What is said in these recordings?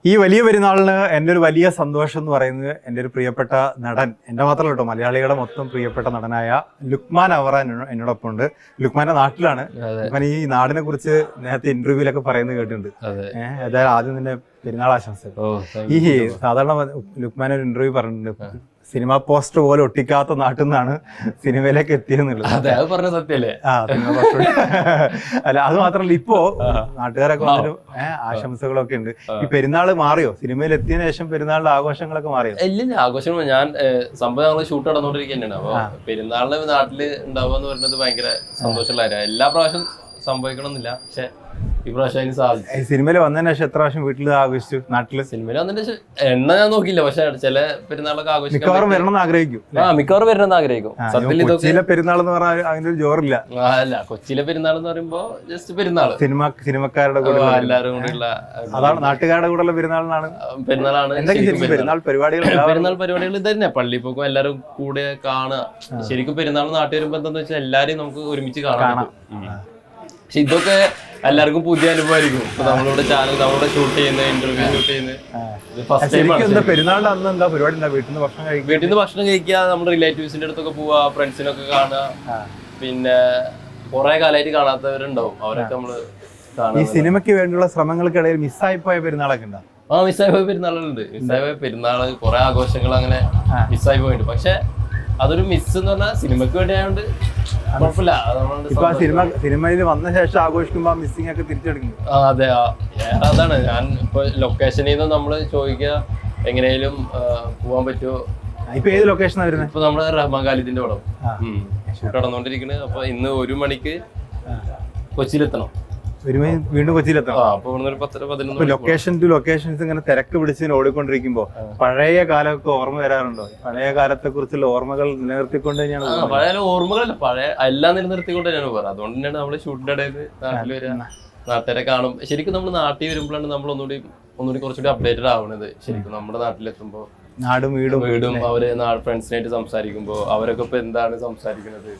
ഈ വലിയ പെരുന്നാളിന് എൻ്റെ ഒരു വലിയ സന്തോഷം എന്ന് പറയുന്നത് എൻ്റെ ഒരു പ്രിയപ്പെട്ട നടൻ, എൻ്റെ മാത്രമല്ല കേട്ടോ, മലയാളികളുടെ മൊത്തം പ്രിയപ്പെട്ട നടനായ ലുക്മാൻ അവറാൻ എന്നോടൊപ്പം ഉണ്ട്. ലുക്മാന്റെ നാട്ടിലാണ്. ലുക്മാൻ ഈ നാടിനെ കുറിച്ച് നേരത്തെ ഇന്റർവ്യൂലൊക്കെ പറയുന്നത് കേട്ടിട്ടുണ്ട്. ഏതായാലും ആദ്യം തന്നെ പെരുന്നാൾ ആശംസകൾ. ഈ സാധാരണ ലുക്മാൻ ഒരു ഇന്റർവ്യൂ പറഞ്ഞിട്ടുണ്ട്, സിനിമ പോസ്റ്റർ പോലെ ഒട്ടിക്കാത്ത നാട്ടിൽ നിന്നാണ് സിനിമയിലേക്ക് എത്തിയെന്നുള്ളത്. സത്യല്ലേ? അല്ല, അത് മാത്രമല്ല, ഇപ്പോ നാട്ടുകാരൊക്കെ വന്നിട്ട് ആശംസകളൊക്കെ ഉണ്ട്. ഈ പെരുന്നാള് മാറിയോ? സിനിമയിൽ എത്തിയതിനു ശേഷം പെരുന്നാളിന്റെ ആഘോഷങ്ങളൊക്കെ മാറിയോ? ഇല്ല, ആഘോഷം ഞാൻ സംഭവം ഞങ്ങള് ഷൂട്ട് നടന്നുകൊണ്ടിരിക്കുന്നതാണ്. അപ്പൊ പെരുന്നാളിന് നാട്ടില് ഉണ്ടാവുക എന്ന് പറയുന്നത് ഭയങ്കര സന്തോഷമുള്ള കാര്യം. എല്ലാ പ്രാവശ്യം സംഭവിക്കണമെന്നില്ല, പക്ഷെ ഈ പ്രാവശ്യം സാധിച്ചു. സിനിമയിൽ വന്നതിന് ശേഷം എത്ര പ്രാവശ്യം വീട്ടിൽ ആഘോഷിച്ചു? നാട്ടില് സിനിമയിൽ വന്നതിന് ശേഷം എണ്ണ ഞാൻ നോക്കിയില്ല, പക്ഷെ ചില പെരുന്നാളൊക്കെ ആഘോഷിക്കും. മിക്കവാറും വരണമെന്ന് ആഘോഷിക്കും. മിക്കവാറും വരണമെന്ന് ആഘോഷിക്കും. കൊച്ചിയിലെ പെരുന്നാൾ എന്ന് പറഞ്ഞാൽ അതിനൊരു ജോറില്ല. അല്ല, കൊച്ചിയിലെ പെരുന്നാൾ എന്ന് പറയുമ്പോ ജസ്റ്റ് പെരുന്നാൾ സിനിമക്കാരുടെ കൂടെ എല്ലാവരും കൂടെയുള്ള, അതാണ് നാട്ടുകാരുടെ കൂടെയുള്ള പെരുന്നാളാണ്. പെരുന്നാൾ പരിപാടികൾ ഇത് തന്നെ. പള്ളിയിൽ പോകുമ്പോൾ എല്ലാവരും കൂടെ കാണുക. ശരിക്കും പെരുന്നാൾ നാട്ടിൽ വരുമ്പോ എന്താന്ന് വെച്ചാൽ എല്ലാരെയും നമുക്ക് ഒരുമിച്ച് കാണാം. പക്ഷെ ഇതൊക്കെ എല്ലാവർക്കും പുതിയ അനുഭവമായിരിക്കും. ഇപ്പൊ നമ്മളിവിടെ ചാനൽ നമ്മളിവിടെ ഷൂട്ട് ചെയ്യുന്നത്, ഇന്റർവ്യൂ ഷൂട്ട് ചെയ്യുന്നത്. പെരുന്നാളിന്റെ അന്ന് എന്താ പരിപാടി? വീട്ടിൽ നിന്ന് ഭക്ഷണം കഴിക്കുക, നമ്മുടെ റിലേറ്റീവ്സിന്റെ അടുത്തൊക്കെ പോവാ, ഫ്രണ്ട്സിനൊക്കെ കാണുക. പിന്നെ കുറെ കാലമായിട്ട് കാണാത്തവരുണ്ടാവും, അവരൊക്കെ നമ്മള് കാണും. ഈ സിനിമയ്ക്ക് വേണ്ടിയുള്ള ശ്രമങ്ങൾക്കിടയിൽ മിസ്സായി പോയ പെരുന്നാളൊക്കെ ഉണ്ടാവും. മിസ്സായി പോയ പെരുന്നാളുകളുണ്ട്. മിസ്സായി പോയ പെരുന്നാള്, കുറെ ആഘോഷങ്ങൾ അങ്ങനെ മിസ്സായി പോയിട്ടുണ്ട്. പക്ഷെ അതൊരു മിസ് എന്ന് പറഞ്ഞാൽ സിനിമയ്ക്ക് വേണ്ടി ആയതുകൊണ്ട് കുഴപ്പമില്ല. സിനിമയിൽ വന്ന ശേഷം ആഘോഷിക്കുമ്പോ മിസ്സിംഗ് ഒക്കെ തിരിച്ചെടുക്കുന്നു. അതെ, അതാണ്. ഞാൻ ഇപ്പൊ ലൊക്കേഷനിൽ നിന്ന് നമ്മള് ചോദിക്കുക എങ്ങനെയും പോവാൻ പറ്റുമോ. ഇപ്പൊ ഏത് ലൊക്കേഷനാണ് വരുന്നത്? ഇപ്പൊ നമ്മുടെ റഹ്മാൻ ഖാലിദിന്റെ പടം ഷൂട്ട് നടന്നുകൊണ്ടിരിക്കുന്നത്. അപ്പൊ ഇന്ന് 1 മണിക്ക് കൊച്ചിയിലെത്തണം. വീണ്ടും കൊച്ചിയിലെത്തണം. ലൊക്കേഷൻ ടു ലൊക്കേഷൻസ് ഇങ്ങനെ തിരക്ക് പിടിച്ച് ഓടിക്കൊണ്ടിരിക്കുമ്പോ പഴയ കാലമൊക്കെ ഓർമ്മ വരാറുണ്ടോ? പഴയ കാലത്തെ കുറിച്ചുള്ള ഓർമ്മകൾ നിലനിർത്തിക്കൊണ്ട് തന്നെയാണ്. പഴയ ഓർമ്മകളല്ല, പഴയ എല്ലാം നിലനിർത്തിക്കൊണ്ട് തന്നെയാണ് പറയുന്നത്. അതുകൊണ്ട് തന്നെയാണ് നമ്മള് ഷൂട്ടിന്റെ ഇടയിൽ നാട്ടിൽ വരിക, നാട്ടുകാരെ കാണും. ശരിക്കും നമ്മൾ നാട്ടിൽ വരുമ്പോഴാണ് നമ്മൾ ഒന്നുകൂടി കുറച്ചുകൂടി അപ്ഡേറ്റഡ് ആവുന്നത്. ശരിക്കും നമ്മുടെ നാട്ടിലെത്തുമ്പോ നാടും വീടും അവര് ഫ്രണ്ട്സിനായിട്ട് സംസാരിക്കുമ്പോ അവരൊക്കെ ഇപ്പൊ എന്താണ് സംസാരിക്കുന്നത്.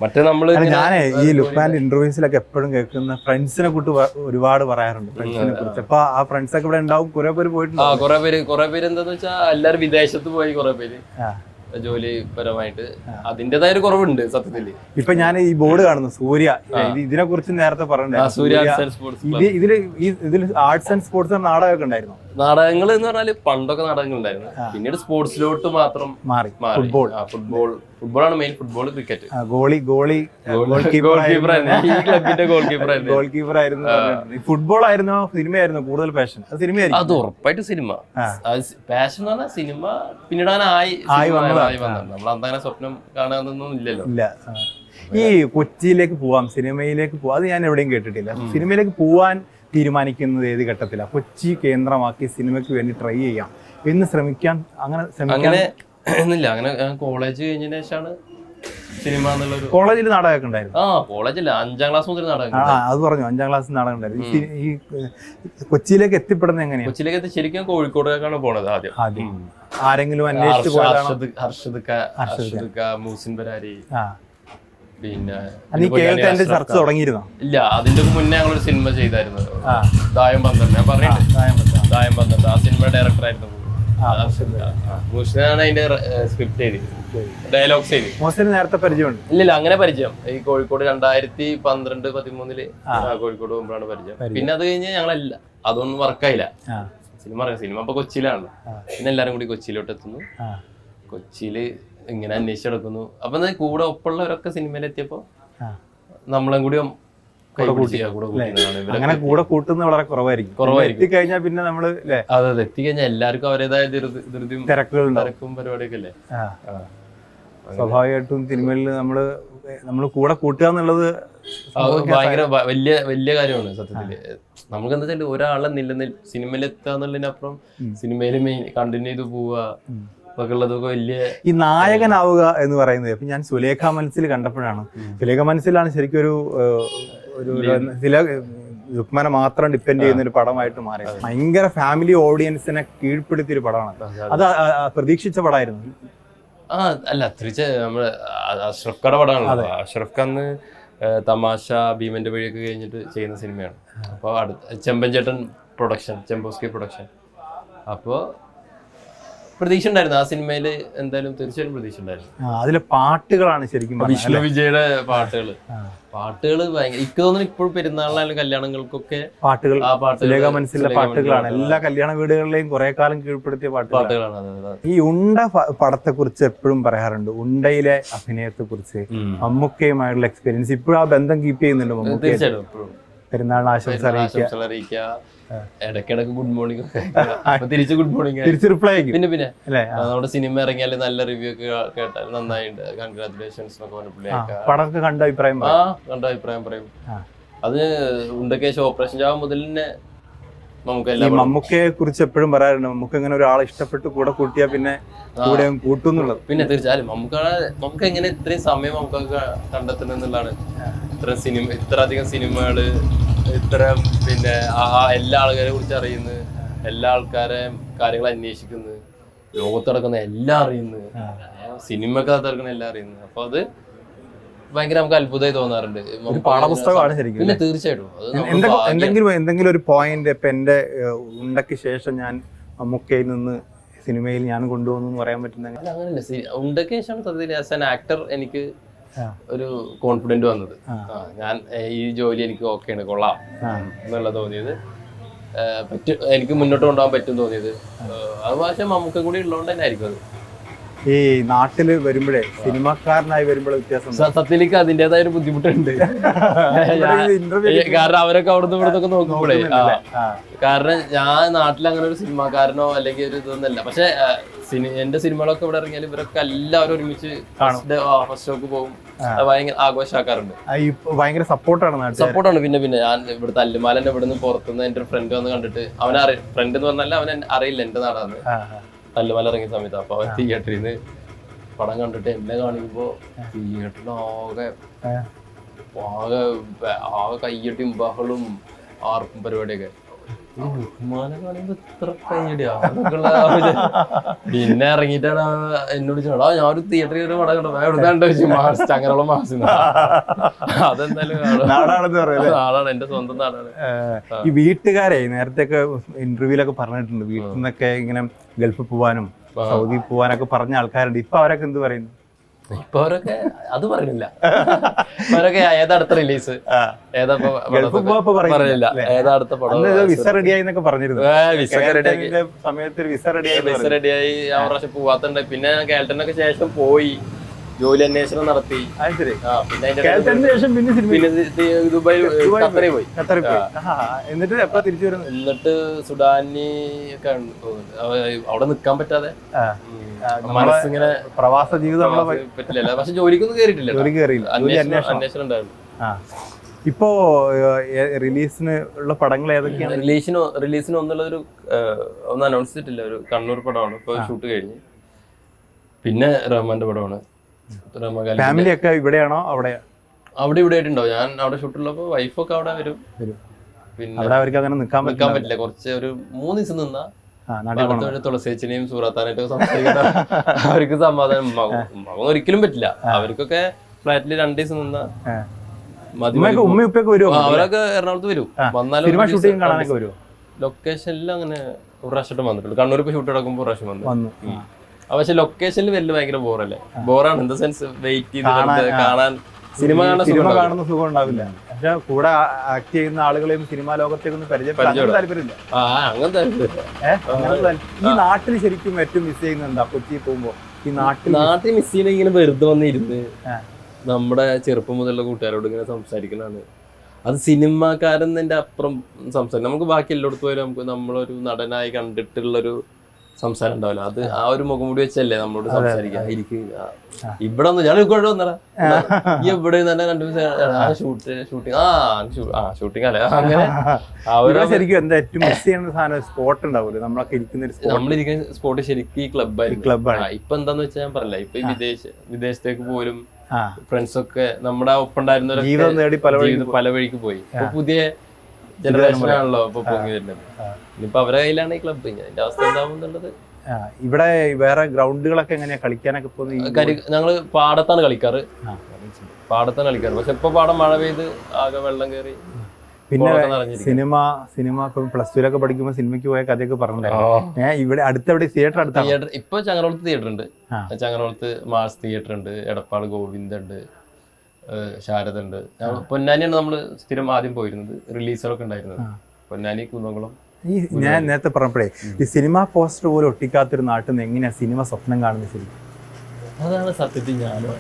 മറ്റേ നമ്മള് ഞാനേ ഈ ലുക്മാന്റെ ഇന്റർവ്യൂസിലൊക്കെ എപ്പോഴും കേൾക്കുന്ന ഫ്രണ്ട്സിനെ കുറിച്ച് ഒരുപാട് പറയാറുണ്ട്. ഫ്രണ്ട്സിനെ കുറിച്ച് അപ്പൊ ആ ഫ്രണ്ട്സ് ഒക്കെ ഇവിടെ ഉണ്ടാവും. കുറെ പേര് പോയിട്ടുണ്ട്. കുറെ പേര് എന്താന്ന് വെച്ചാൽ എല്ലാരും വിദേശത്ത് പോയി, കുറെ പേര് ജോലിപരമായിട്ട് അതിന്റേതായ ഒരു കുറവുണ്ട് സത്യത്തില്. ഇപ്പൊ ഞാൻ ഈ ബോർഡ് കാണുന്നു സൂര്യ, ഇതിനെ കുറിച്ച് നേരത്തെ പറഞ്ഞിട്ടുണ്ടായിരുന്നു. ഇതിൽ ആർട്സ് ആൻഡ് സ്പോർട്സ് നാടകമൊക്കെ ഉണ്ടായിരുന്നു. നാടകങ്ങൾ എന്ന് പറഞ്ഞാല് പണ്ടൊക്കെ നാടകങ്ങൾ ഉണ്ടായിരുന്നു, പിന്നീട് സ്പോർട്സിലോട്ട് മാത്രം മാറി. ഫുട്ബോളാണ് main. Football, cricket. Goal keeper ആയിരുന്നു. ഫുട്ബോൾ ആയിരുന്നോ സിനിമയായിരുന്നോ കൂടുതൽ പാഷൻ? അത് സിനിമയായിരുന്നു. അത് ഉറപ്പായിട്ട് സിനിമ. പാഷൻ എന്ന് പറഞ്ഞാൽ സിനിമ പിന്നീടാണ് ആയി വന്നത്. നമ്മൾ അങ്ങനെ സ്വപ്നം കാണാനൊന്നും ഇല്ലല്ലോ. ഇല്ല. ഈ കൊച്ചിയിലേക്ക് പോവാം, സിനിമയിലേക്ക് പോവാം, അത് ഞാൻ എവിടെയും കേട്ടിട്ടില്ല. സിനിമയിലേക്ക് പോവാൻ തീരുമാനിക്കുന്നത് ഏത് ഘട്ടത്തിലാണ്? കൊച്ചി കേന്ദ്രമാക്കി സിനിമയ്ക്ക് വേണ്ടി ട്രൈ ചെയ്യാം എന്ന് ശ്രമിക്കാൻ എന്നില്ല. അങ്ങനെ കോളേജ് കഴിഞ്ഞതിന് ശേഷമാണ് സിനിമ എന്നുള്ളൊരു. കോളേജിൽ നാടകമൊക്കെ ഉണ്ടായിരുന്നു. കോളേജില്ല, 5ാം ക്ലാസ് മുതൽ നാടകം. അത് പറഞ്ഞു, 5ാം ക്ലാസ് നാടകം ഉണ്ടായിരുന്നു. ഈ കൊച്ചിയിലേക്ക് എത്തിപ്പെടുന്നത് എങ്ങനെയാണ്? കൊച്ചിയിലേക്ക് ശരിക്കും കോഴിക്കോടേക്കാണ് പോണത് ആദ്യം. ആരെങ്കിലും അന്വേഷിച്ചു പോയതാണോ? ഹർഷദ്, മൂസിൻ ബരാരി, പിന്നെ ചർച്ച തുടങ്ങിയിരുന്നോ? ഇല്ല, അതിന്റെ മുന്നേ ഞങ്ങളൊരു സിനിമ ചെയ്തായിരുന്നു, ദായം 12. ഞാൻ പറഞ്ഞിട്ടുണ്ട്, ദായം 12. ആ സിനിമ ഡയറക്ടർ ആയിരുന്നു മൂസിനാണ് അതിന്റെ സ്ക്രിപ്റ്റ് ചെയ്ത് ഡയലോഗ്സ് ചെയ്ത്. മൂസിന് നേരത്തെ പരിചയമുണ്ട്? ഇല്ല, അങ്ങനെ പരിചയം ഈ കോഴിക്കോട് 2012-13 കോഴിക്കോട് പോകുമ്പോഴാണ് പരിചയം. പിന്നെ അത് കഴിഞ്ഞ് ഞങ്ങളല്ല, അതൊന്നും വർക്കായില്ല. സിനിമ ഇപ്പൊ കൊച്ചിയിലാണല്ലോ. പിന്നെ എല്ലാരും കൂടി കൊച്ചിയിലോട്ട് എത്തുന്നു. കൊച്ചിയില് ഇങ്ങനെ അന്വേഷിച്ചെടുക്കുന്നു. അപ്പൊ കൂടെ ഒപ്പമുള്ളവരൊക്കെ സിനിമയിലെത്തിയപ്പോ നമ്മളും കൂടി അങ്ങനെ കൂടെ കൂട്ടുന്ന വളരെ കുറവായിരിക്കും. എത്തിക്കഴിഞ്ഞാൽ പിന്നെ നമ്മള് അതെ എത്തിക്കഴിഞ്ഞാൽ എല്ലാവർക്കും അവരുടേതായ തിരക്കും പരിപാടിയൊക്കെ അല്ലേ. സ്വാഭാവികമായിട്ടും സിനിമയിൽ നമ്മള് കൂടെ കൂട്ടുക എന്നുള്ളത് ഭയങ്കര വലിയ കാര്യമാണ് സത്യത്തില്. നമുക്ക് എന്താ വെച്ചാൽ ഒരാളെ സിനിമയിൽ എത്തുക എന്നുള്ളതിനപ്പുറം സിനിമയിൽ മെയിൻ കണ്ടിന്യൂ ചെയ്ത് പോവുക, ഈ നായകനാവുക എന്ന് പറയുന്നത്. അപ്പൊ ഞാൻ സുലേഖ മനസ്സിൽ കണ്ടപ്പോഴാണ്, സുലേഖ മനസ്സിലാണ് ശരിക്കും ഒരു ലുക്മാനെ മാത്രം ഡിപ്പെൻഡ് ചെയ്യുന്ന ഒരു പടമായിട്ട് മാറി. ഭയങ്കര ഫാമിലി ഓഡിയൻസിനെ കീഴ്പ്പെടുത്തിയ ഒരു പടമാണ്. അത് പ്രതീക്ഷിച്ച പടമായിരുന്നു. അല്ല, നമ്മള് അഷ്റഫ് ഖാന്റെ പടമാണല്ലോ. അഷ്റഫ് ഖാൻ തമാശ, ഭീമന്റെ വഴിയൊക്കെ കഴിഞ്ഞിട്ട് ചെയ്യുന്ന സിനിമയാണ്. അപ്പൊ ചെമ്പൻ ചേട്ടൻ പ്രൊഡക്ഷൻ, ചെമ്പോസ്കി പ്രൊഡക്ഷൻ, അപ്പോ പ്രതീക്ഷ ഉണ്ടായിരുന്നു ആ സിനിമയില്, എന്തായാലും തീർച്ചയായും പ്രതീക്ഷ ഉണ്ടായിരുന്നു. അതിലെ പാട്ടുകളാണ് ശരിക്കും വിഷ്ണു വിജയുടെ പാട്ടുകള് ഭയങ്കര, എനിക്ക് തോന്നുന്നു ഇപ്പോഴും പെരുന്നാളിനായാലും കല്യാണങ്ങൾക്കൊക്കെ പാട്ടുകൾ ആ പാട്ടുകൾ മനസ്സിലെ പാട്ടുകളാണ്. എല്ലാ കല്യാണ വീടുകളിലെയും കുറെ കാലം കീഴ്പ്പെടുത്തിയ പാട്ടുകളാണ്. ഈ ഉണ്ട പടത്തെ കുറിച്ച് എപ്പോഴും പറയാറുണ്ട്, ഉണ്ടയിലെ അഭിനയത്തെ കുറിച്ച്, മമ്മൂക്കയുമായിട്ടുള്ള എക്സ്പീരിയൻസ് ഇപ്പോഴും ആ ബന്ധം കീപ്പ് ചെയ്യുന്നുണ്ട്. മമ്മൂക്ക തീർച്ചയായിട്ടും ഇപ്പോഴും പെരുന്നാളിന് ആശംസ അറിയിക്കുക, ഇടയ്ക്കിടക്ക് ഗുഡ് മോർണിംഗ് തിരിച്ച് ഗുഡ് മോർണിംഗ് തിരിച്ച് റിപ്ലൈ ആയിരിക്കും. പിന്നെ നമ്മുടെ സിനിമ ഇറങ്ങിയാൽ നല്ല റിവ്യൂ ഒക്കെ കേട്ടാൽ നന്നായിട്ടുണ്ട്, കൺഗ്രാറ്റുലേഷൻസ് എന്നൊക്കെ പറഞ്ഞ പടമൊക്കെ കണ്ട അഭിപ്രായം കണ്ട അഭിപ്രായം പറയും. അത് ഉണ്ടക്കേശ് ഓപ്പറേഷൻ ജാവ മുതൽ തന്നെ മമ്മൂക്കയെ കുറിച്ച് എപ്പോഴും പറയാറുണ്ട്, നമുക്ക് ഇങ്ങനെ ഒരാളെ ഇഷ്ടപ്പെട്ട് കൂടെ കൂട്ടിയാ പിന്നെ കൂടെ കൂട്ടുന്നുള്ളത്. പിന്നെ തീർച്ചയായും നമുക്ക് എങ്ങനെ ഇത്രയും സമയം നമുക്കൊക്കെ കണ്ടെത്തുന്നതാണ്. ഇത്ര അധികം സിനിമകള്, ഇത്ര പിന്നെ എല്ലാ ആൾക്കാരെ കുറിച്ച് അറിയുന്നു, എല്ലാ ആൾക്കാരെ കാര്യങ്ങൾ അന്വേഷിക്കുന്നു, ലോകത്തിറക്കുന്ന എല്ലാം അറിയുന്നു, സിനിമക്കകത്ത് ഇറക്കുന്ന എല്ലാം അറിയുന്നു. അപ്പൊ അത് ഭയങ്കര നമുക്ക് അത്ഭുതമായി തോന്നാറുണ്ട്. പാഠപുസ്തകമാണ് ശരിക്കും. പിന്നെ തീർച്ചയായിട്ടും എന്തെങ്കിലും ഒരു പോയിന്റ് ഇപ്പൊ എന്റെ ഉണ്ടക്ക് ശേഷം ഞാൻ മമ്മൂക്കയിൽ നിന്ന് സിനിമയിൽ ഞാൻ കൊണ്ടുപോകുന്നു പറയാൻ പറ്റുന്ന അങ്ങനെയല്ല. ഉണ്ടക്ക് ശേഷം സത്യത്തിൽ ആസ് ആൻ ആക്ടർ എനിക്ക് ഒരു കോൺഫിഡന്റ് വന്നത്, ഞാൻ ഈ ജോലി എനിക്ക് ഓക്കെയാണ്, കൊള്ളാം എന്നുള്ള തോന്നിയത്, എനിക്ക് മുന്നോട്ട് കൊണ്ടുപോകാൻ പറ്റും തോന്നിയത്. അത് പക്ഷെ മമ്മൂക്ക കൂടി ഉള്ളതുകൊണ്ട് തന്നെ ആയിരിക്കും അത്. ഈ നാട്ടില് വരുമ്പോഴേ സിനിമാക്കാരനായി വരുമ്പോഴേ വ്യത്യാസം സത്യത്തിലേക്ക് അതിൻ്റെതായ ഒരു ബുദ്ധിമുട്ടുണ്ട്. കാരണം അവരൊക്കെ അവിടുന്ന് ഇവിടുന്നൊക്കെ നോക്കുമ്പോഴേ, കാരണം ഞാൻ നാട്ടിൽ അങ്ങനെ ഒരു സിനിമാക്കാരനോ അല്ലെങ്കിൽ ഒരു ഇതൊന്നല്ല. പക്ഷെ എന്റെ സിനിമകളൊക്കെ ഇവിടെ ഇറങ്ങിയാൽ ഇവരൊക്കെ എല്ലാവരും ഒരുമിച്ച് ഫസ്റ്റ് ഷോക്ക് പോകും, ഭയങ്കര ആഘോഷമാക്കാറുണ്ട്. ഭയങ്കര സപ്പോർട്ടാണ്. പിന്നെ ഞാൻ ഇവിടെ തല്ലുമാലന്റെ ഇവിടെ നിന്ന് പുറത്തുനിന്ന് എന്റെ ഒരു ഫ്രണ്ട് വന്ന് കണ്ടിട്ട്, അവനറിയാം, ഫ്രണ്ട് എന്ന് പറഞ്ഞാൽ അവൻ അറിയില്ല എന്റെ നാടാണ്, തല്ലുമല ഇറങ്ങിയ സമയത്ത്. അപ്പൊ അവൻ തിയേറ്ററിൽ നിന്ന് പടം കണ്ടിട്ട് എന്നെ കാണിക്കുമ്പോ തിയേറ്ററിൽ ആകെ കയ്യടിയും ബഹളും ആർപ്പും പരിപാടിയൊക്കെ. കാണുമ്പോ ഇത്ര കയ്യടിയാ. പിന്നെ ഇറങ്ങിയിട്ടാണ് എന്നോട് ചോടാ, ഞാനൊരു തിയേറ്ററിൽ ഒരു പടം കണ്ടോ എവിടുന്നാണ്ട് വെച്ചു, ചങ്ങനുള്ള മാസം. അതെന്തായാലും നാടാണ്, എന്റെ സ്വന്തം നാടാണ്. ഈ വീട്ടുകാരെ നേരത്തെ ഒക്കെ ഇന്റർവ്യൂലൊക്കെ പറഞ്ഞിട്ടുണ്ട്, വീട്ടിൽ നിന്നൊക്കെ ഇങ്ങനെ ഗൾഫിൽ പോവാനും സൗദി പോവാനൊക്കെ പറഞ്ഞ ആൾക്കാരുണ്ട്. ഇപ്പൊ അവരൊക്കെ എന്ത് പറയുന്നു? ഇപ്പൊ അവരൊക്കെ അത് പറയുന്നില്ല. അവരൊക്കെ ഏതാ അടുത്ത റിലീസ്, ഏതാ പറയില്ല, ഏതാ അടുത്ത പടം, വിസ റെഡിയായി എന്നൊക്കെ പറഞ്ഞിരുന്നു. സമയത്ത് വിസ റെഡിയായി ആ പ്രാവശ്യം പോവാത്തുണ്ട്. പിന്നെ കേൾട്ടനൊക്കെ ശേഷം പോയി ജോലി അന്വേഷണം നടത്തി. ദുബായ് ഖത്തറിൽ പോയി. എന്നിട്ട് എപ്പോ തിരിച്ചു വരുന്നു? എന്നിട്ട് സുഡാനി ഒക്കെ അവിടെ നിക്കാൻ പറ്റാതെ മനസ്സിങ്ങനെ പ്രവാസ ജീവിതം പറ്റില്ല. പക്ഷെ ജോലിക്കൊന്നും കയറിയിട്ടില്ല, അന്വേഷണം ഉണ്ടായിരുന്നു. ഇപ്പോ റിലീസിന് ഉള്ള പടങ്ങൾ ഏതൊക്കെയാണ്? റിലീസിന് ഒന്നുള്ളൊരു ഒന്നും അനൗൺസ് ചെയ്തിട്ടില്ല. ഒരു കണ്ണൂർ പടമാണ് ഇപ്പൊ ഷൂട്ട് കഴിഞ്ഞ്. പിന്നെ റഹ്മാന്റെ പടമാണ്. ഫാമിലി ഒക്കെ ഇവിടെയാണോ അവിടെ ഇവിടെ ആയിട്ടുണ്ടാവും. ഞാൻ അവിടെ ഷൂട്ടുള്ളപ്പോ വൈഫൊക്കെ അവിടെ വരും. പിന്നെ അവർക്ക് അങ്ങനെ നിൽക്കാൻ പറ്റില്ല. കുറച്ച് ഒരു 3 ദിവസം നിന്നാ തുളസേച്ചിനെയും സൂറാത്താനായിട്ടൊക്കെ സംസാരിക്കണം. അവർക്ക് സമാധാനം. ഉമ്മാവും ഒരിക്കലും പറ്റില്ല. അവർക്കൊക്കെ ഫ്ലാറ്റില് 2 ദിവസം നിന്നാ അവരൊക്കെ എറണാകുളത്ത് വരും. വന്നാലും ലൊക്കേഷനിൽ അങ്ങനെ ഒരു പ്രാവശ്യം വന്നിട്ടുണ്ട്. കണ്ണൂർ ഇപ്പൊ ഷൂട്ട് നടക്കുമ്പോൾ ഒരു പ്രാവശ്യം വന്നു. പക്ഷെ ലൊക്കേഷനിൽ വലിയ ഭയങ്കര ബോറല്ലേ? ബോറാണ്. ഇൻ ദ സെൻസ് വെയിറ്റ് ചെയ്ത് കാണാൻ സിനിമ കാണുന്ന സുഖം ഉണ്ടാവില്ല. പക്ഷെ കൂടെ ആക്ട് ചെയ്യുന്ന ആളുകളെയും സിനിമാ ലോകത്തേക്ക് പരിചയപ്പെടാൻ താല്പര്യമില്ല. ഈ നാട്ടിൽ ശരിക്കും ഏറ്റവും മിസ് ചെയ്യുന്നുണ്ടാ കൊച്ചി പോകുമ്പോ? ഈ നാട്ടിൽ മിസ് ചെയ്യുന്ന ഇങ്ങനെ വെറുതെ വന്നിരുന്ന് നമ്മുടെ ചെറുപ്പം മുതലുള്ള കൂട്ടുകാരോട് ഇങ്ങനെ സംസാരിക്കുന്നതാണ്. അത് സിനിമാക്കാരെന്നതിന്റെ അപ്പുറം സംസാരിക്കും. നമുക്ക് ബാക്കി എല്ലായിടത്തും പോയാലും നമുക്ക് നമ്മളൊരു നടനായി കണ്ടിട്ടുള്ളൊരു സംസാരം ഉണ്ടാവില്ല. അത് ആ ഒരു മുഖം കൂടി വെച്ചല്ലേ നമ്മളോട് സംസാരിക്കുക. ഇവിടെ ഒന്ന് ഞാൻ ഇവിടെ വന്നടാ, ഇവിടെ തന്നെ 2 ദിവസം ഷൂട്ടിംഗ് അല്ലേ. അങ്ങനെ നമ്മളിരിക്കുന്ന സ്പോട്ട് ശരിക്കും ഈ ക്ലബ്ബാണ്. ഇപ്പൊ എന്താന്ന് വെച്ചാൽ ഞാൻ പറഞ്ഞില്ല, ഇപ്പൊ വിദേശത്തേക്ക് പോലും ഫ്രണ്ട്സൊക്കെ നമ്മുടെ ഒപ്പം ഉണ്ടായിരുന്നവരൊക്കെ പല വഴിക്ക് പോയി. ഇപ്പൊ പുതിയ ജനറേഷൻ ആണല്ലോ ഇപ്പൊ പൊങ്ങി വരുന്നത്. ഇനിയിപ്പോ അവരുടെ കയ്യിലാണ് ഈ ക്ലബ്. അതിന്റെ അവസ്ഥ എന്താവുന്നുള്ളത്. ഇവിടെ വേറെ ഗ്രൗണ്ടുകളൊക്കെ എങ്ങനെയാ കളിക്കാനൊക്കെ പോകുന്നത്? ഞങ്ങള് പാടത്താണ് കളിക്കാറ്. പക്ഷെ ഇപ്പൊ പാടം മഴ പെയ്ത് ആകെ വെള്ളം കയറി പിന്നെ കോളൊക്കെ നിറഞ്ഞിരിക്കും. സിനിമ ഇപ്പം +2 പഠിക്കുമ്പോൾ സിനിമയ്ക്ക് പോയ കഥയൊക്കെ പറഞ്ഞിട്ടുണ്ടായിരുന്നു. ഇവിടെ അടുത്തെവിടെ തിയേറ്റർ അടുത്താണ്? തിയേറ്റർ ഇപ്പൊ ചങ്ങരോളത്ത് തിയേറ്റർ ഉണ്ട്. ചങ്ങരോളത്ത് മാസ് തിയേറ്റർ ഉണ്ട്, എടപ്പാൾ ഗോവിന്ദ ഉണ്ട്, ശാരദ ഉണ്ട്. പൊന്നാനിയാണ് നമ്മള് സ്ഥിരം ആദ്യം പോയിരുന്നത്, റിലീസറൊക്കെ ഉണ്ടായിരുന്നത്. പൊന്നാനി, കുന്നംകുളം. ഈ ഞാൻ നേരത്തെ പറഞ്ഞപ്പോഴേ ഈ സിനിമ പോസ്റ്റർ പോലും ഒട്ടിക്കാത്തൊരു നാട്ടിൽ നിന്ന് എങ്ങനെയാ സിനിമ സ്വപ്നം കാണുന്നത്? ശരി, അതാണ് സത്യത്തിൽ ഞാനും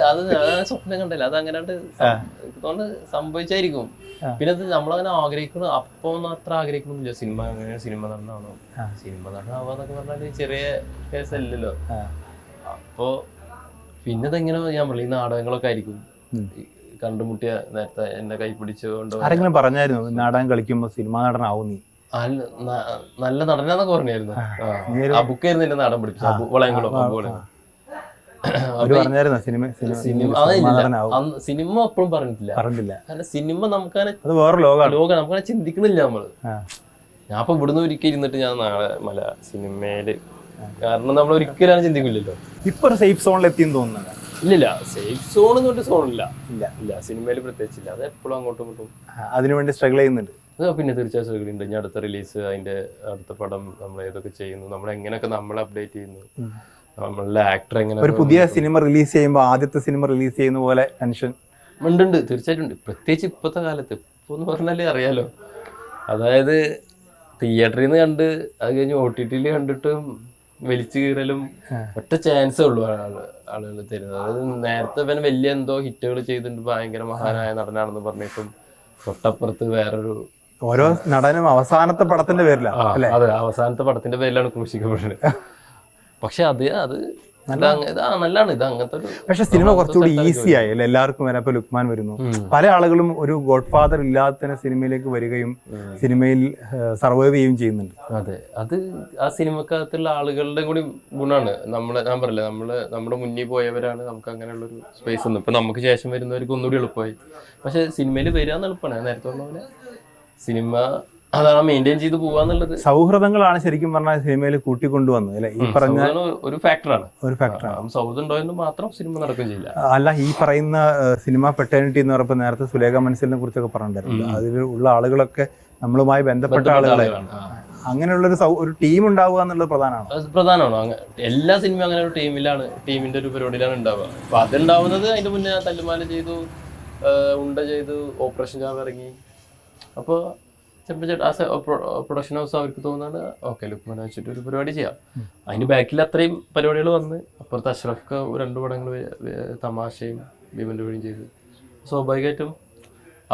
അത് സ്വപ്നം കണ്ടല്ല, അത് അങ്ങനെ അതുകൊണ്ട് സംഭവിച്ചായിരിക്കും. പിന്നെ അത് നമ്മളങ്ങനെ ആഗ്രഹിക്കണം, അപ്പൊ അത്ര ആഗ്രഹിക്കണമെന്നില്ല. സിനിമ അങ്ങനെ സിനിമ നടനാണോ, സിനിമ നടനാവാന്നൊക്കെ പറഞ്ഞാല് ചെറിയ കേസല്ലല്ലോ. അപ്പൊ പിന്നെ ഇതെങ്ങനെ ഞാൻ പറയും, ഈ നാടകങ്ങളൊക്കെ ആയിരിക്കും കണ്ടുമുട്ടിയ. നേരത്തെ എന്നെ കൈ പിടിച്ചുകൊണ്ട് ആരെങ്കിലും പറഞ്ഞായിരുന്നു നാടകം കളിക്കുമ്പോ സിനിമ നടനാവും നീ? നല്ല നടനാന്നൊക്കെ പറഞ്ഞായിരുന്നു. ആ ബുക്കായിരുന്നു എന്നെ നാടൻ പിടിപ്പിച്ചു, വളയംകുളം. സിനിമ എപ്പോഴും പറഞ്ഞിട്ടില്ല. കാരണം സിനിമ നമുക്കങ്ങനെ ലോകം നമുക്കങ്ങനെ ചിന്തിക്കുന്നില്ല നമ്മള്. ഞാൻ ഇപ്പൊ ഇവിടുന്ന് ഒരിക്കൽ ഇരുന്നിട്ട് ഞാൻ നാളെ സിനിമയില്, കാരണം നമ്മൾ ഒരിക്കലും ചിന്തിക്കില്ലല്ലോ. ഇപ്പൊ ഒരു സേഫ് സോണിൽ എത്തിയെന്ന് തോന്നുന്നുണ്ട്. ഇല്ലില്ല, സേഫ് സോൺ എന്നൊരു സോണില്ല. ഇല്ല സിനിമയിൽ പ്രത്യേകിച്ചില്ല. അത് എപ്പോഴും അങ്ങോട്ടും ഇങ്ങോട്ടും അതിനുവേണ്ടി സ്ട്രഗിൾ ചെയ്യുന്നുണ്ട്. പിന്നെ തീർച്ചയായും സ്ട്രഗിൾ ഉണ്ട്. ഇനി അടുത്ത റിലീസ്, അതിന്റെ അടുത്ത പടം നമ്മൾ ഏതൊക്കെ ചെയ്യുന്നു, നമ്മൾ എങ്ങനെയൊക്കെ നമ്മളെ അപ്ഡേറ്റ് ചെയ്യുന്നു, നമ്മളുടെ ആക്ടർ എങ്ങനെ. ഒരു പുതിയ സിനിമ റിലീസ് ചെയ്യുമ്പോൾ ആദ്യത്തെ സിനിമ റിലീസ് ചെയ്യുന്ന പോലെ ടെൻഷൻ ഉണ്ട്, തീർച്ചയായിട്ടും ഉണ്ട്. പ്രത്യേകിച്ച് ഇപ്പോഴത്തെ കാലത്ത്. ഇപ്പോൾ എന്ന് പറഞ്ഞാൽ അറിയാലോ, അതായത് തിയേറ്ററിൽ നിന്ന് കണ്ട് അത് കഴിഞ്ഞ് OTT-ൽ കണ്ടിട്ടും വലിച്ചു കീറലും ഒറ്റ ചാൻസേ ഉള്ളൂ ആളുകൾ തരുന്നത്. അതായത് നേരത്തെ പിന്നെ വലിയ എന്തോ ഹിറ്റുകൾ ചെയ്തിട്ടുണ്ട്, ഭയങ്കര മഹാനായ നടനാണെന്ന് പറഞ്ഞിട്ടും തൊട്ടപ്പുറത്ത് വേറൊരു ഓരോ നടനും അവസാനത്തെ പടത്തിന്റെ പേരിലാണ്. അതെ, അവസാനത്തെ പടത്തിന്റെ പേരിലാണ് ക്രൂശിക്കപ്പെടുന്നത്. പക്ഷെ അത് നല്ലതാണ് ഇത് അങ്ങനത്തെ. പക്ഷെ സിനിമ കുറച്ചുകൂടി ഈസി ആയി അല്ലെ എല്ലാവർക്കും വരാൻ. ഇപ്പൊ ലുക്മാൻ വരുന്നു, പല ആളുകളും ഒരു ഗോഡ് ഫാദർ ഇല്ലാത്ത സിനിമയിലേക്ക് വരികയും സിനിമയിൽ സർവൈവ് ചെയ്യുകയും ചെയ്യുന്നുണ്ട്. അതെ, അത് ആ സിനിമക്കകത്തുള്ള ആളുകളുടെ കൂടി ഗുണമാണ്. ഞാൻ പറയില്ല, നമ്മുടെ മുന്നിൽ പോയവരാണ് നമുക്ക് അങ്ങനെയുള്ളൊരു സ്പേസ് ഒന്നും. ഇപ്പൊ നമുക്ക് ശേഷം വരുന്നവർക്ക് ഒന്നുകൂടി എളുപ്പമായി. പക്ഷെ സിനിമയിൽ വരിക എളുപ്പമാണ്. നേരത്തെ പറഞ്ഞ പോലെ സിനിമ അതാണ് മെയിൻറ്റെയിൻ ചെയ്ത് പോവാന്നുള്ളത്. സൗഹൃദങ്ങളാണ് ശരിക്കും പറഞ്ഞാൽ സിനിമയിൽ കൂട്ടിക്കൊണ്ടുവന്നത് അല്ലെ? ഈ പറഞ്ഞ ഒരു ഫാക്ടറാണ്. സൗഹൃദം ഉണ്ടായെന്ന് മാത്രം സിനിമ നടക്കുകയും ചെയ്യില്ല. അല്ല, ഈ പറയുന്ന സിനിമ പെട്ടേണിറ്റി എന്ന് പറയുമ്പോൾ നേരത്തെ സുലേഖ മനസ്സിലിനെ കുറിച്ചൊക്കെ പറഞ്ഞിട്ടുണ്ടായിരുന്നു. അതിൽ ഉള്ള ആളുകളൊക്കെ നമ്മളുമായി ബന്ധപ്പെട്ട ആളുകളാണ്. അങ്ങനെയുള്ളൊരു ഒരു ടീം ഉണ്ടാവുക എന്നുള്ളത് പ്രധാനമാണ്. എല്ലാ സിനിമയും അങ്ങനെ ഒരു ടീമിന്റെ ഒരു പരിപാടിയിലാണ് ഉണ്ടാവുക. അപ്പൊ അതുണ്ടാവുന്നത് അതിന്റെ മുന്നേ തല്ലുമാല ചെയ്തു, ഉണ്ട ചെയ്തു, ഓപ്പറേഷൻ ജാവ് ഇറങ്ങി. അപ്പോൾ പ്രൊഡക്ഷൻ ഹൗസ് അവർക്ക് തോന്നുന്നത് ഓക്കെ ലുക്മാൻ വെച്ചിട്ട് ഒരു പരിപാടി ചെയ്യാം. അതിന് ബാക്കിൽ അത്രയും പരിപാടികൾ വന്ന് അപ്പുറത്ത് അഷ്റഫ് 2 പടങ്ങൾ തമാശയും ഭീമന്റെ വഴിയും ചെയ്തു. സ്വാഭാവികമായിട്ടും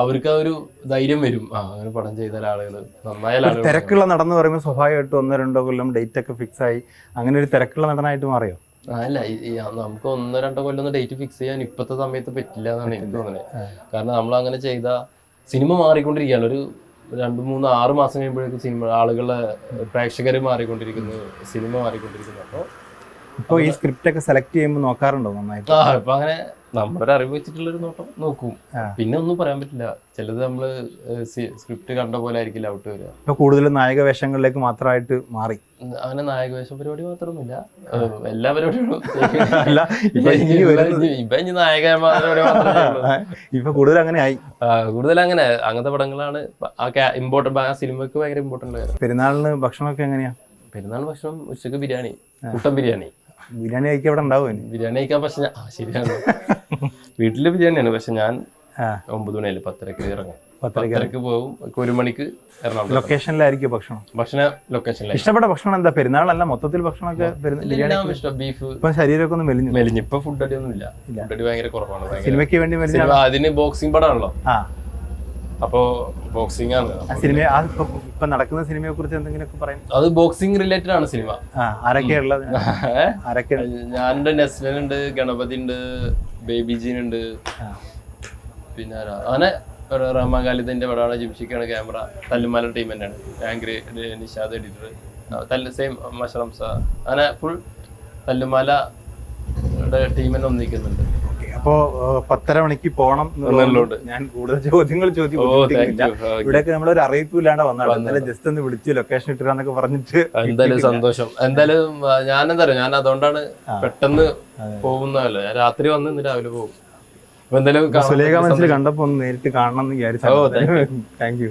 അവർക്ക് ആ ഒരു ധൈര്യം വരും, അങ്ങനെ പടം ചെയ്താൽ ആളുകൾ നന്നായാൽ. തിരക്കുള്ള നടന്ന് പറയുമ്പോൾ സ്വാഭാവികമായിട്ടും 1-2 കൊല്ലം ഡേറ്റ് ഒക്കെ ഫിക്സ് ആയി അങ്ങനെ ഒരു തിരക്കുള്ള നടനായിട്ട് മാറിയോ? അല്ല, നമുക്ക് 1-2 കൊല്ലം ഡേറ്റ് ഫിക്സ് ചെയ്യാൻ ഇപ്പോഴത്തെ സമയത്ത് പറ്റില്ല എന്നാണ് എനിക്ക് തോന്നുന്നത്. കാരണം നമ്മൾ അങ്ങനെ ചെയ്ത സിനിമ മാറിക്കൊണ്ടിരിക്കുകയാണ്. ഒരു 2-3-6 മാസം കഴിയുമ്പോഴേക്കും സിനിമ ആളുകളെ പ്രേക്ഷകർ മാറിക്കൊണ്ടിരിക്കുന്നു, സിനിമ മാറിക്കൊണ്ടിരിക്കുന്നു. അപ്പോൾ ഇപ്പോൾ ഈ സ്ക്രിപ്റ്റ് ഒക്കെ സെലക്ട് ചെയ്യുമ്പോൾ നോക്കാറുണ്ടോ നന്നായിട്ട്? ഇപ്പൊ അങ്ങനെ നമ്മുടെ ഒരു അറിവ് വെച്ചിട്ടുള്ളൊരു നോട്ടം നോക്കും. പിന്നെ ഒന്നും പറയാൻ പറ്റില്ല, ചിലത് നമ്മള് സ്ക്രിപ്റ്റ് കണ്ട പോലെ ആയിരിക്കില്ല ഔട്ട് വരിക. ഇപ്പൊ കൂടുതലും നായക വേഷങ്ങളിലേക്ക് മാത്രമായിട്ട് മാറി. അങ്ങനെ നായക വേഷം പരിപാടി മാത്രമൊന്നുമില്ല, എല്ലാ പരിപാടികളും. ഇപ്പൊ ഇനി നായകന്മാരുടെ ഇപ്പൊ കൂടുതൽ അങ്ങനെ ആയി. കൂടുതൽ അങ്ങനത്തെ പടങ്ങളാണ് ഇമ്പോർട്ടന്റ്. ആ സിനിമക്ക് ഭയങ്കര ഇമ്പോർട്ടന്റ്. പെരുന്നാളിന് ഭക്ഷണമൊക്കെ എങ്ങനെയാ? പെരുന്നാൾ ഭക്ഷണം ഉച്ചക്ക് ബിരിയാണി, കുട്ടൻ ബിരിയാണി. ബിരിയാണി കഴിക്കാൻ ഇവിടെ ഉണ്ടാവും? ബിരിയാണി കഴിക്കാൻ പക്ഷെ ശരിയാണ്, വീട്ടില് ബിരിയാണിയാണ്. പക്ഷെ ഞാൻ 9 മണിയല്ലേ 10:30 ഇറങ്ങും. 10:30 പോകും, 1 മണിക്ക് എറണാകുളം. ലൊക്കേഷനിലായിരിക്കും ഭക്ഷണം ലൊക്കേഷനിലായി. ഇഷ്ടപ്പെട്ട ഭക്ഷണം എന്താ? പെരുന്നാളല്ല മൊത്തത്തിൽ ഭക്ഷണമൊക്കെ ബീഫ്. ഇപ്പൊ ശരീരമൊക്കെ ഒന്ന് മെലിഞ്ഞു. ഇപ്പൊ ഫുഡ് അടി ഒന്നും ഇല്ല, ഫുഡ് അടി ഭയങ്കര കുറവാണ്. സിനിമയ്ക്ക് വേണ്ടി അതിന് ബോക്സിംഗ് പടമാണല്ലോ, അപ്പോ ബോക്സിംഗ് ആണ് സിനിമ. ഇപ്പൊ നടക്കുന്ന സിനിമയെ കുറിച്ച് എന്തെങ്കിലുമൊക്കെ പറയാം? അത് ബോക്സിംഗ് റിലേറ്റഡ് ആണ് സിനിമ. ആരൊക്കെയുള്ളത്? ഞാനുണ്ട്, നെസ്ലൻ ഉണ്ട്, ഗണപതി ഉണ്ട്, ബേബി ജീൻ ഉണ്ട്, പിന്നെ അങ്ങനെ റഹ്മാൻ ഖാലിദിന്റെ പടമാണ്. ജിംഷിക്കാണ് ക്യാമറ. തല്ലുമാല ടീം തന്നെയാണ്. ആംഗ്രി, നിഷാദ് എഡിറ്റർ, സെയിം മഷറംസ. അങ്ങനെ ഫുൾ തല്ലുമാലയുടെ ടീം തന്നെ ഒന്നിക്കുന്നുണ്ട്. അപ്പോ 10:30 മണിക്ക് പോകണം എന്നുള്ളതുകൊണ്ട് ഞാൻ കൂടുതൽ ചോദ്യങ്ങൾ ചോദിക്കില്ല. ഇവിടെയൊക്കെ നമ്മളൊരു അറിയിപ്പില്ലാണ്ട് വന്നാണ്. ജസ്റ്റ് ഒന്ന് വിളിച്ചു ലൊക്കേഷൻ ഇട്ടിരാന്നൊക്കെ പറഞ്ഞിട്ട്. എന്തായാലും സന്തോഷം. എന്തായാലും ഞാൻ അതുകൊണ്ടാണ് പെട്ടെന്ന് പോകുന്നതല്ലോ. രാത്രി വന്ന് ഇന്ന് രാവിലെ പോകും. അപ്പൊ എന്തായാലും സുലേഖ മനസ്സിൽ കണ്ടപ്പോ ഒന്ന് നേരിട്ട് കാണണം എന്ന് ഓ, വിചാരിച്ചു. Thank you.